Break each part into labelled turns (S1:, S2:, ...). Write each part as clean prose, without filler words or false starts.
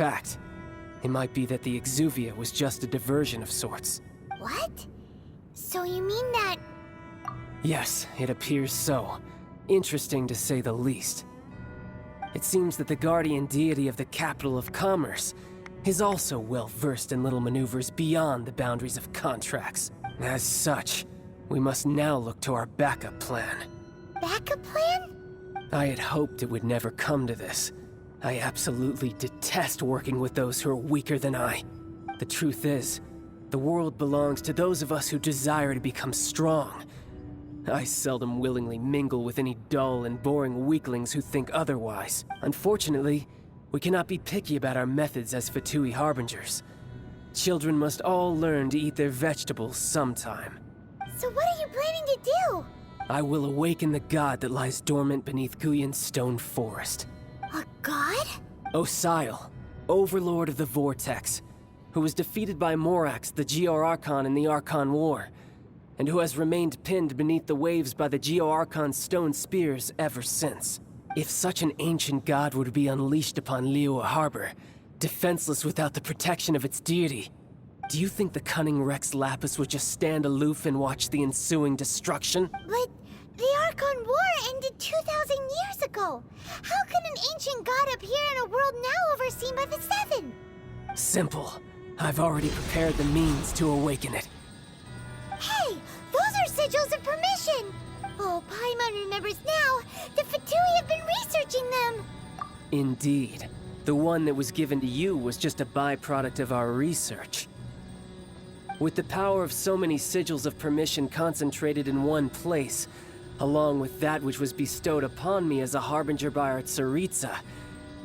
S1: fact, it might be that the Exuvia was just a diversion of sorts.
S2: What? So you mean that...
S1: Yes, it appears so. Interesting to say the least. It seems that the guardian deity of the capital of commerce is also well versed in little maneuvers beyond the boundaries of contracts. As such, we must now look to our backup plan.
S2: Backup plan?
S1: I had hoped it would never come to this. I absolutely detest working with those who are weaker than I. The truth is, the world belongs to those of us who desire to become strong. I seldom willingly mingle with any dull and boring weaklings who think otherwise. Unfortunately, we cannot be picky about our methods as Fatui Harbingers. Children must all learn to eat their vegetables sometime.
S2: So what are you planning to do?
S1: I will awaken the god that lies dormant beneath Guyon's stone forest.
S2: A god?
S1: Osial, overlord of the Vortex, who was defeated by Morax, the Geo-Archon in the Archon War, and who has remained pinned beneath the waves by the Geo-Archon's stone spears ever since. If such an ancient god were to be unleashed upon Liyue Harbor, defenseless without the protection of its deity, do you think the cunning Rex Lapis would just stand aloof and watch the ensuing destruction?
S2: But the Archon War ended 2,000 years ago. How can an ancient god appear in a world now overseen by the Seven?
S1: Simple. I've already prepared the means to awaken it.
S2: Hey, those are sigils of permission! Oh, Paimon remembers now. The Fatui have been researching them.
S1: Indeed. The one that was given to you was just a byproduct of our research. With the power of so many sigils of permission concentrated in one place, along with that which was bestowed upon me as a harbinger by our Tsaritsa,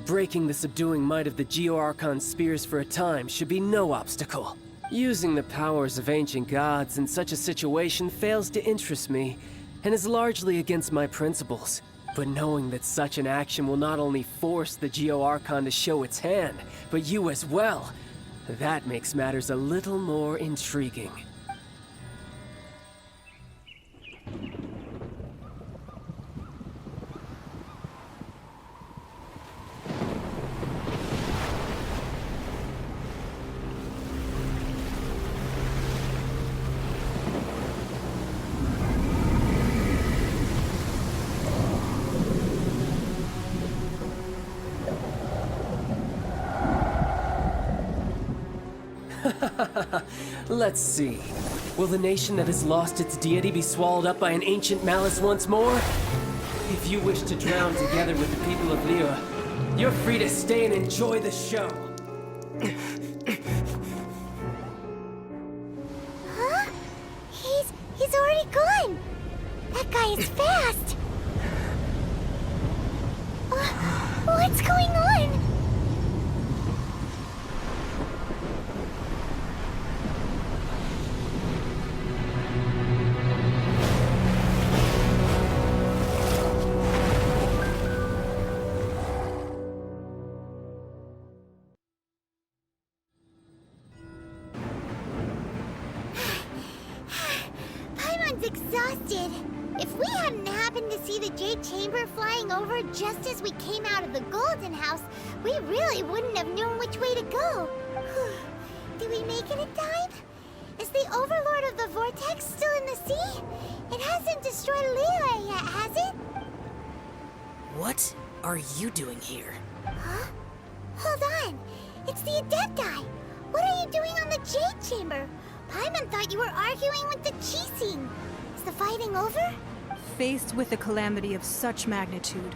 S1: breaking the subduing might of the Geo-Archon spears for a time should be no obstacle. Using the powers of ancient gods in such a situation fails to interest me, and is largely against my principles. But knowing that such an action will not only force the Geo-Archon to show its hand, but you as well, that makes matters a little more intriguing. Let's see. Will the nation that has lost its deity be swallowed up by an ancient malice once more? If you wish to drown together with the people of Liyue, you're free to stay and enjoy the show.
S2: Huh? He's already gone. That guy is fast. What's going on? Exhausted. If we hadn't happened to see the Jade Chamber flying over just as we came out of the Golden House, we really wouldn't have known which way to go. Did we make it in time? Is the Overlord of the Vortex still in the sea? It hasn't destroyed Liyue yet, has it?
S3: What are you doing here?
S2: Huh? Hold on. It's the Adepti. What are you doing on the Jade Chamber? Paimon thought you were arguing with the Chising. Is the fighting over?
S4: Faced with a calamity of such magnitude,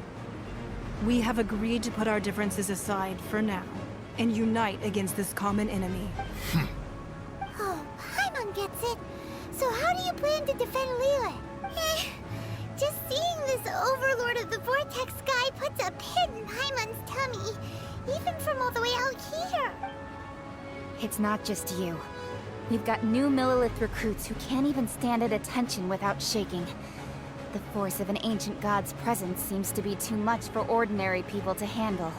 S4: we have agreed to put our differences aside for now and unite against this common enemy.
S2: Oh, Paimon gets it. So how do you plan to defend Liyue? Just seeing this Overlord of the Vortex guy puts a pit in Paimon's tummy, even from all the way out here.
S5: It's not just you. We've got new Millilith recruits who can't even stand at attention without shaking. The force of an ancient god's presence seems to be too much for ordinary people to handle.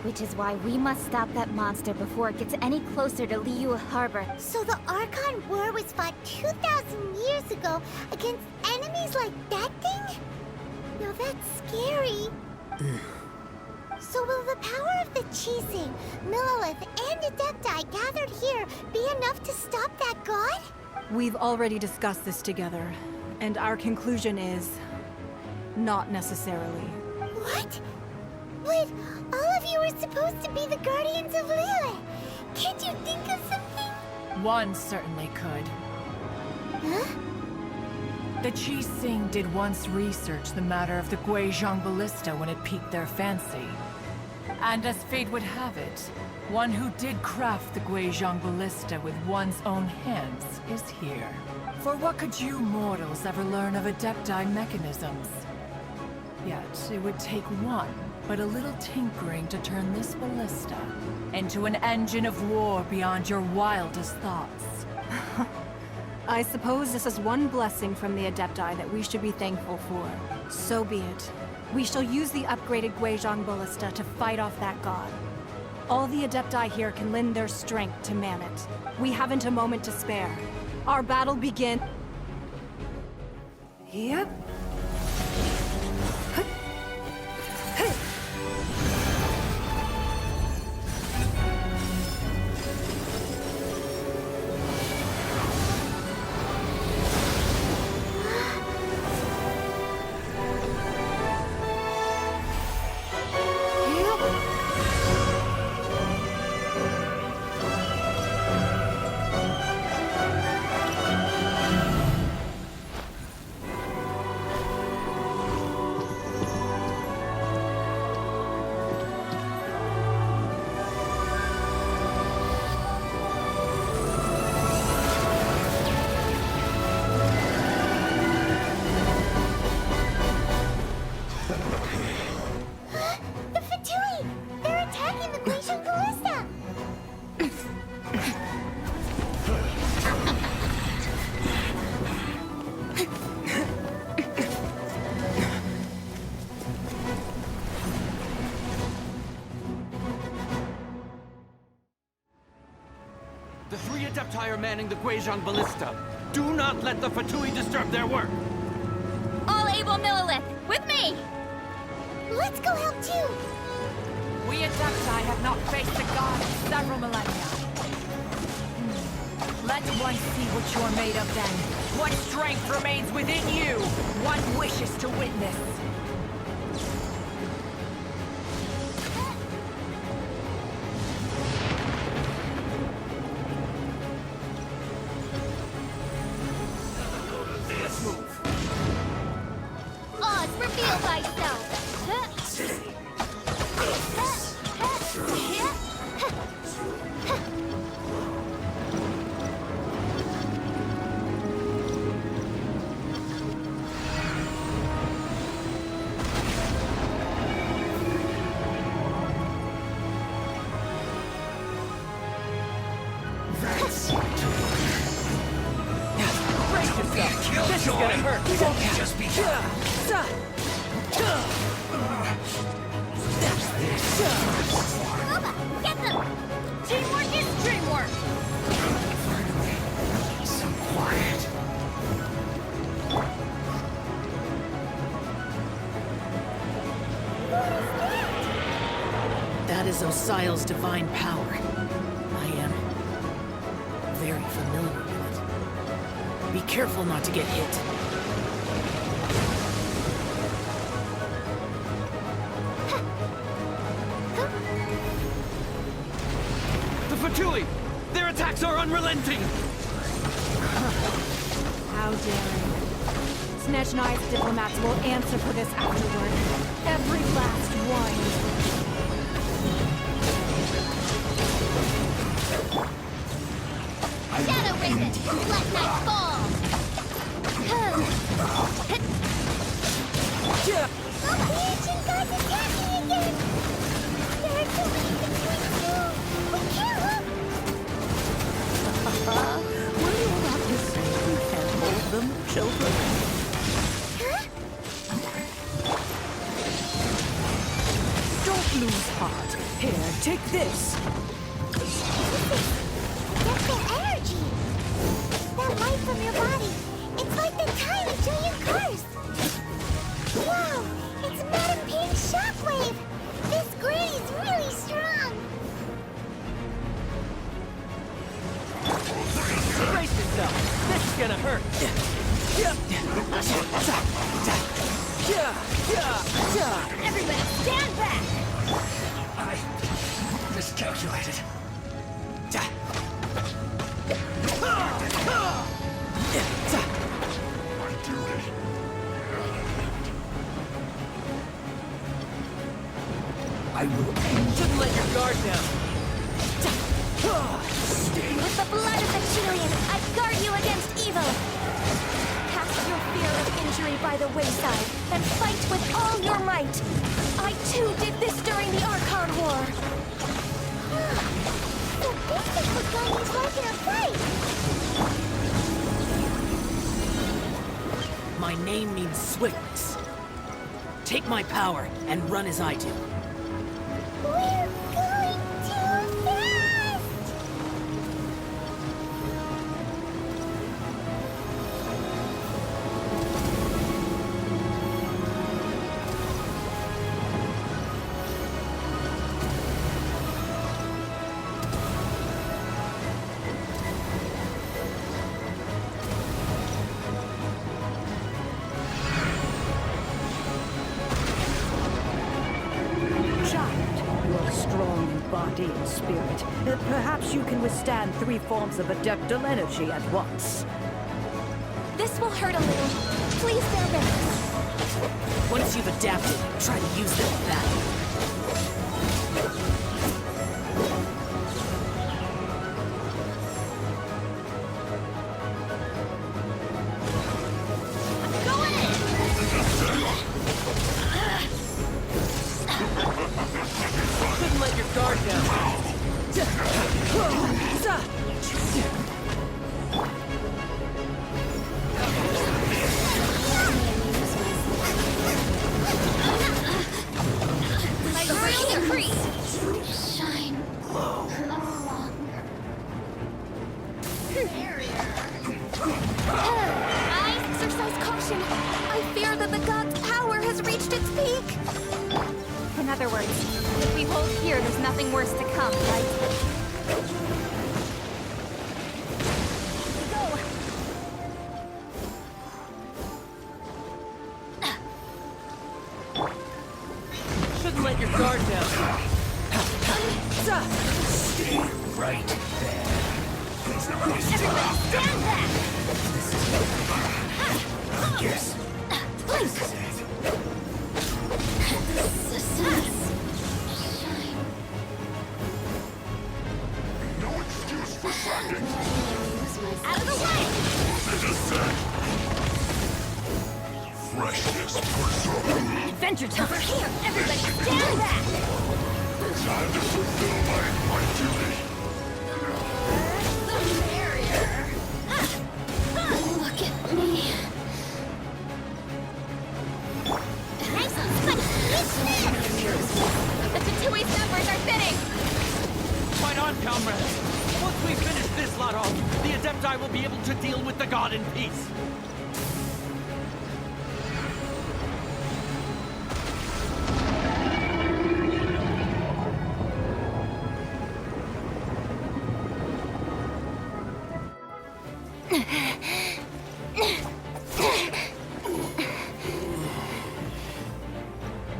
S5: Which is why we must stop that monster before it gets any closer to Liyue Harbor.
S2: So the Archon War was fought 2,000 years ago against enemies like that thing? Now that's scary. So will the power of the Chising, Millelith, and Adepti gathered here be enough to stop that god?
S4: We've already discussed this together, and our conclusion is... not necessarily.
S2: What? But all of you are supposed to be the guardians of Liyue. Can't you think of something?
S6: One certainly could.
S2: Huh?
S6: The Chising did once research the matter of the Guizhong Ballista when it piqued their fancy. And as fate would have it, one who did craft the Guizhong Ballista with one's own hands is here. For what could you mortals ever learn of Adepti mechanisms? Yet, it would take one, but a little tinkering to turn this ballista into an engine of war beyond your wildest thoughts.
S4: I suppose this is one blessing from the Adepti that we should be thankful for. So be it. We shall use the upgraded Guizhong Ballista to fight off that god. All the Adepti here can lend their strength to man it. We haven't a moment to spare. Our battle begins. Yep.
S7: The three Adepti are manning the Guizhong Ballista. Do not let the Fatui disturb their work!
S5: All able Millelith, with me!
S2: Let's go help too!
S6: We Adepti have not faced a god in several millennia. Let one see what you're made of then. What strength remains within you? One wishes to witness.
S2: Oz, reveal thyself!
S1: This is gonna hurt. Just be
S2: Loba, get them!
S5: Teamwork is dreamwork!
S1: so quiet.
S3: That is Osial's divine power. I am very familiar with it. Be careful not to get hit.
S7: The Fatui! Their attacks are unrelenting!
S4: How daring. Snetch Knight's diplomats will answer for this afterward. Every last one.
S2: Shadow Raven, let night fall! Loba, the ancient god's attacking again! There are too many between two! We can't look!
S3: Will you not listen? You can't hold them, children.
S2: Huh?
S3: Don't lose heart. Here, take this.
S2: Get the energy! That light from your body! It's like the time until you cursed! Wow! It's Madame Ping's shockwave! This Granny's really strong!
S1: Brace yourself! This is gonna hurt!
S2: Everybody, stand back!
S1: I miscalculated. I will end. Shouldn't let your guard down.
S2: With the blood of the Cheerian, I guard you against evil! Cast your fear of injury by the wayside, and fight with all your might! I too did this during the Archon War! So basic was Guardian's work in a fight!
S3: My name means swiftness. Take my power and run as I do.
S2: We're going too fast!
S8: Strong in body and spirit. Perhaps you can withstand 3 forms of adeptal energy at once.
S2: This will hurt a little. Please bear with us.
S3: Once you've adapted, try to use them back.
S2: Going in!
S1: Shouldn't let your guard down.
S2: My royal decree! Shine low. I exercise caution. I fear that the god's power has reached its peak.
S5: In other words, if we hold here, there's nothing worse to come, right?
S2: Go.
S1: Shouldn't let your guard down.
S7: Stay right there.
S2: Everybody, stand back!
S7: Yes.
S2: Please.
S9: No excuse for slacking.
S2: Out of the way!
S9: It is said. Freshness preserved.
S2: Adventure time! Over here! Everybody, stand back!
S9: Time to fulfill my duty.
S2: The barrier! Look at me. Nice and spicy! The Tatui's numbers are thinning!
S7: Fight on, comrades! Once we finish this lot off, the Adepti will be able to deal with the god in peace.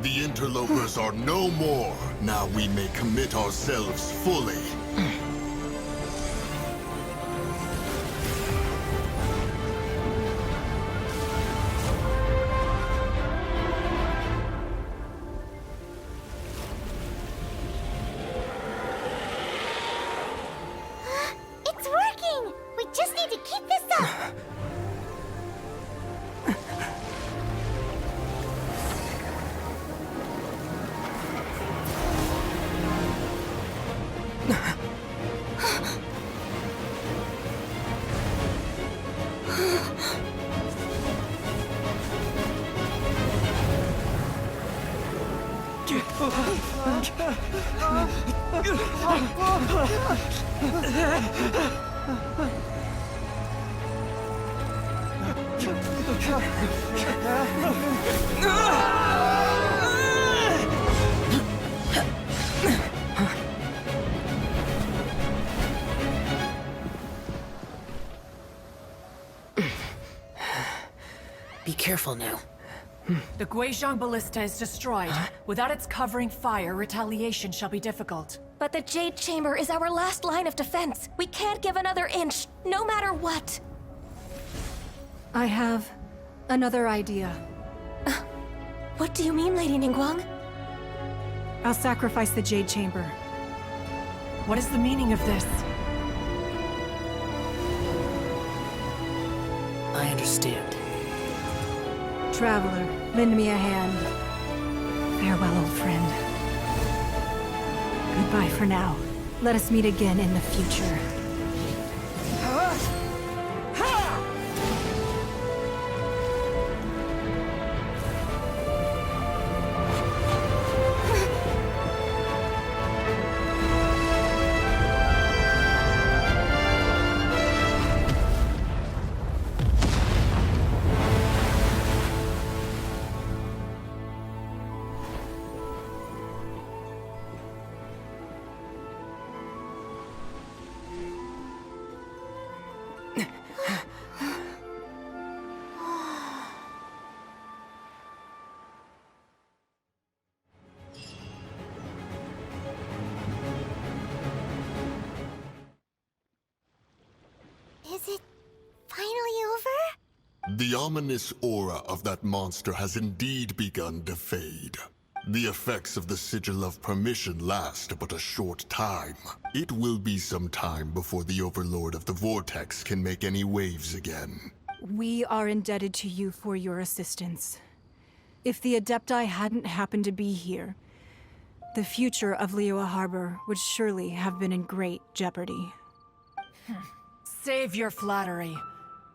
S9: The interlopers are no more. Now we may commit ourselves fully.
S2: It's working! We just need to keep this up!
S3: Be careful now.
S6: The Guizhong Ballista is destroyed. Without its covering fire, retaliation shall be difficult.
S10: But the Jade Chamber is our last line of defense. We can't give another inch, no matter what.
S4: I have another idea.
S10: What do you mean, Lady Ningguang?
S4: I'll sacrifice the Jade Chamber.
S6: What is the meaning of this?
S3: I understand.
S4: Traveler, lend me a hand. Farewell, old friend. Goodbye for now. Let us meet again in the future.
S2: Is it finally over?
S9: The ominous aura of that monster has indeed begun to fade. The effects of the Sigil of Permission last but a short time. It will be some time before the Overlord of the Vortex can make any waves again.
S4: We are indebted to you for your assistance. If the Adepti hadn't happened to be here, the future of Liyue Harbor would surely have been in great jeopardy.
S6: Save your flattery.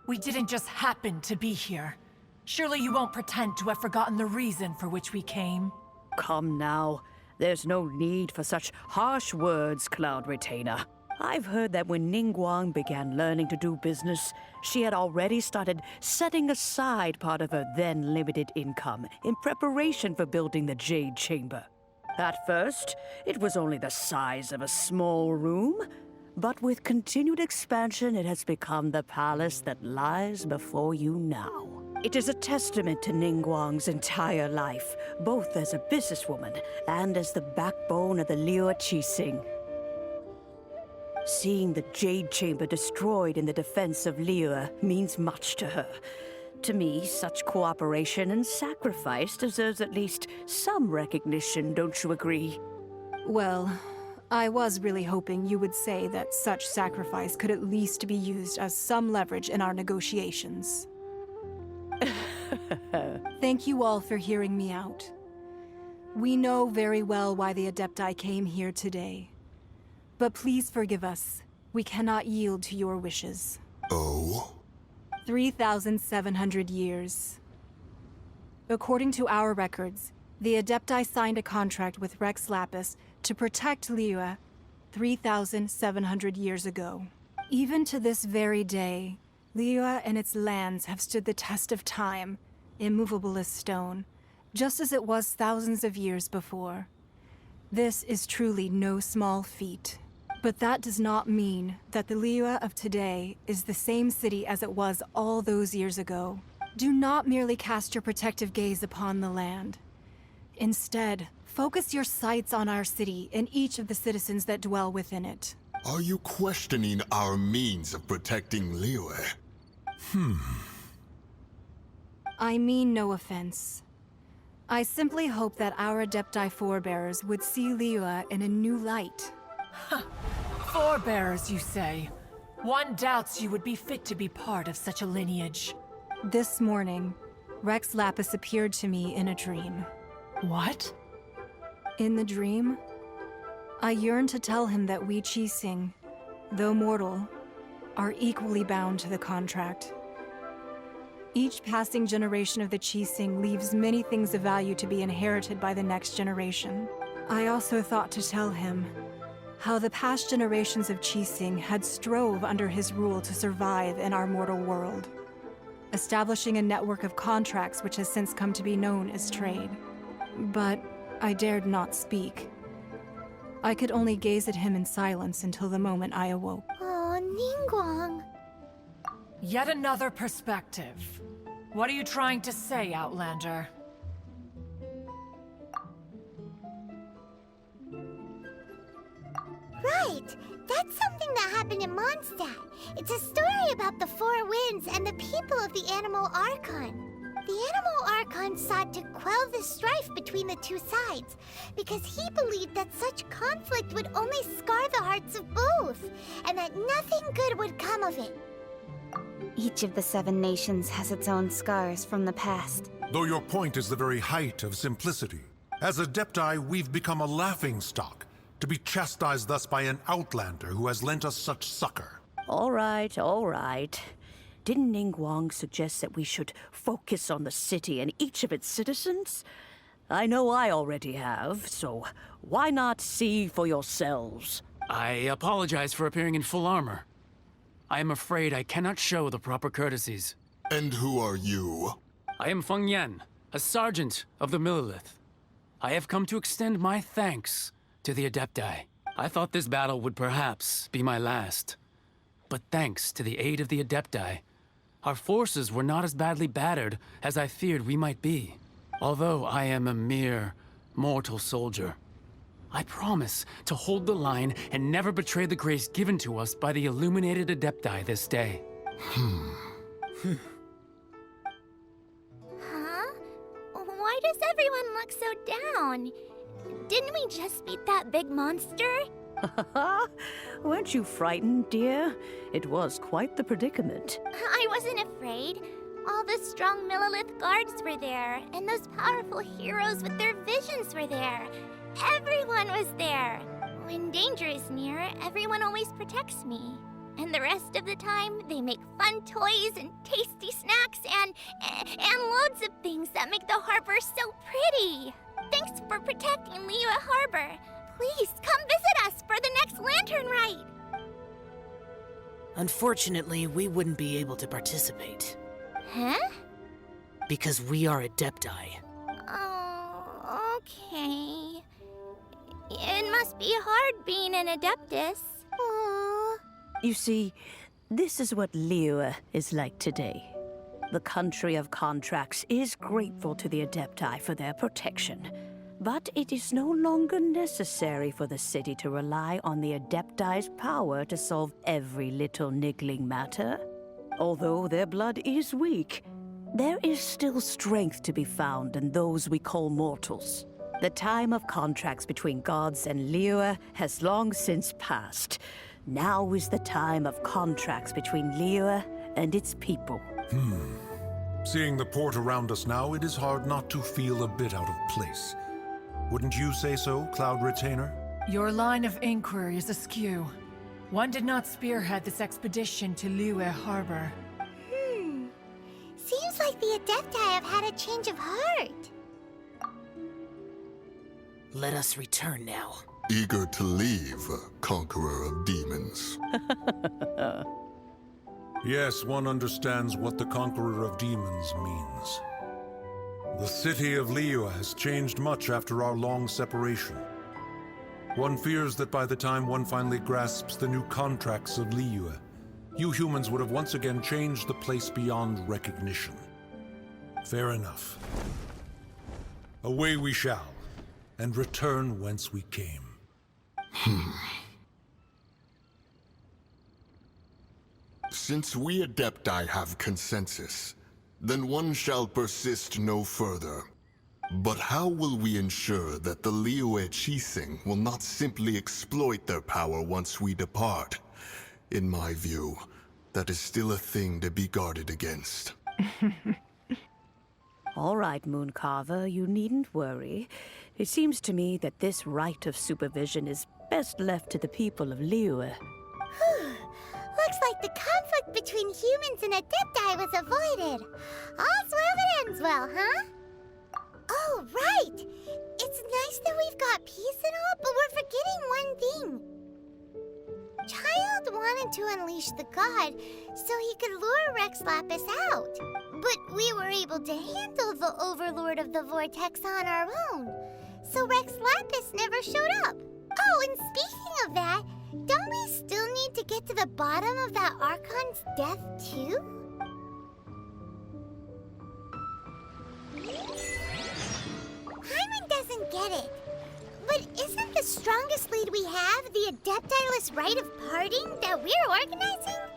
S6: We didn't just happen to be here. Surely you won't pretend to have forgotten the reason for which we came.
S8: Come now. There's no need for such harsh words, Cloud Retainer. I've heard that when Ningguang began learning to do business, she had already started setting aside part of her then limited income in preparation for building the Jade Chamber. At first, it was only the size of a small room, but with continued expansion, it has become the palace that lies before you now. It is a testament to Ningguang's entire life, both as a businesswoman and as the backbone of the Liyue Qixing. Seeing the Jade Chamber destroyed in the defense of Liyue means much to her. To me, such cooperation and sacrifice deserves at least some recognition, don't you agree?
S4: Well, I was really hoping you would say that such sacrifice could at least be used as some leverage in our negotiations. Thank you all for hearing me out. We know very well why the Adepti came here today. But please forgive us. We cannot yield to your wishes.
S9: Oh?
S4: 3,700 years. According to our records, the Adepti signed a contract with Rex Lapis to protect Liyue 3,700 years ago. Even to this very day, Liyue and its lands have stood the test of time, immovable as stone, just as it was thousands of years before. This is truly no small feat. But that does not mean that the Liyue of today is the same city as it was all those years ago. Do not merely cast your protective gaze upon the land. Instead, focus your sights on our city and each of the citizens that dwell within it.
S9: Are you questioning our means of protecting Liyue?
S4: I mean no offense. I simply hope that our Adepti forebears would see Liyue in a new light.
S6: Forebearers, you say? One doubts you would be fit to be part of such a lineage.
S4: This morning, Rex Lapis appeared to me in a dream.
S6: What?
S4: In the dream, I yearned to tell him that we Qixing, though mortal, are equally bound to the contract. Each passing generation of the Qixing leaves many things of value to be inherited by the next generation. I also thought to tell him how the past generations of Qixing had strove under his rule to survive in our mortal world, establishing a network of contracts which has since come to be known as trade. But I dared not speak. I could only gaze at him in silence until the moment I awoke.
S2: Oh, Ningguang.
S6: Yet another perspective. What are you trying to say, Outlander?
S2: Right! That's something that happened in Mondstadt. It's a story about the Four Winds and the people of the Animal Archon. The Animal Archon sought to quell the strife between the two sides, because he believed that such conflict would only scar the hearts of both, and that nothing good would come of it.
S5: Each of the 7 nations has its own scars from the past.
S11: Though your point is the very height of simplicity. As Adepti, we've become a laughingstock, to be chastised thus by an outlander who has lent us such succor.
S8: All right, all right. Didn't Ningguang suggest that we should focus on the city and each of its citizens? I know I already have, so why not see for yourselves?
S12: I apologize for appearing in full armor. I am afraid I cannot show the proper courtesies.
S9: And who are you?
S12: I am Feng Yan, a sergeant of the Millilith. I have come to extend my thanks to the Adepti. I thought this battle would perhaps be my last. But thanks to the aid of the Adepti, our forces were not as badly battered as I feared we might be. Although I am a mere mortal soldier, I promise to hold the line and never betray the grace given to us by the illuminated Adepti this day.
S2: Huh? Why does everyone look so down? Didn't we just beat that big monster?
S8: Weren't you frightened, dear? It was quite the predicament.
S2: I wasn't afraid. All the strong Millilith guards were there, and those powerful heroes with their visions were there. Everyone was there. When danger is near, everyone always protects me. And the rest of the time, they make fun toys and tasty snacks and loads of things that make the harbor so pretty. Thanks for protecting Liyue Harbor. Please come visit us for the next lantern rite.
S3: Unfortunately, we wouldn't be able to participate.
S2: Huh?
S3: Because we are Adepti.
S2: Oh, okay. It must be hard being an Adeptus. Aww.
S8: You see, this is what Liyue is like today. The country of contracts is grateful to the Adepti for their protection. But it is no longer necessary for the city to rely on the Adepti's power to solve every little niggling matter. Although their blood is weak, there is still strength to be found in those we call mortals. The time of contracts between gods and Liyue has long since passed. Now is the time of contracts between Liyue and its people.
S11: Seeing the port around us now, it is hard not to feel a bit out of place. Wouldn't you say so, Cloud Retainer?
S6: Your line of inquiry is askew. One did not spearhead this expedition to Liyue Harbor.
S2: Seems like the Adepti have had a change of heart.
S3: Let us return now.
S9: Eager to leave, Conqueror of Demons.
S11: Yes, one understands what the Conqueror of Demons means. The city of Liyue has changed much after our long separation. One fears that by the time one finally grasps the new contracts of Liyue, you humans would have once again changed the place beyond recognition. Fair enough. Away we shall, and return whence we came.
S9: Since we Adepti have consensus, then one shall persist no further. But how will we ensure that the Liyue Qixing will not simply exploit their power once we depart? In my view, that is still a thing to be guarded against.
S8: All right, Mooncarver, you needn't worry. It seems to me that this right of supervision is best left to the people of Liyue.
S2: Looks like the conflict between humans and Adepti was avoided. All's well that ends well, huh? Oh, right! It's nice that we've got peace and all, but we're forgetting one thing. Child wanted to unleash the god so he could lure Rex Lapis out. But we were able to handle the Overlord of the Vortex on our own. So Rex Lapis never showed up. Oh, and speaking of that, don't we still need to get to the bottom of that Archon's death, too? get it. But isn't the strongest lead we have the Adeptiless Rite of Parting that we're organizing?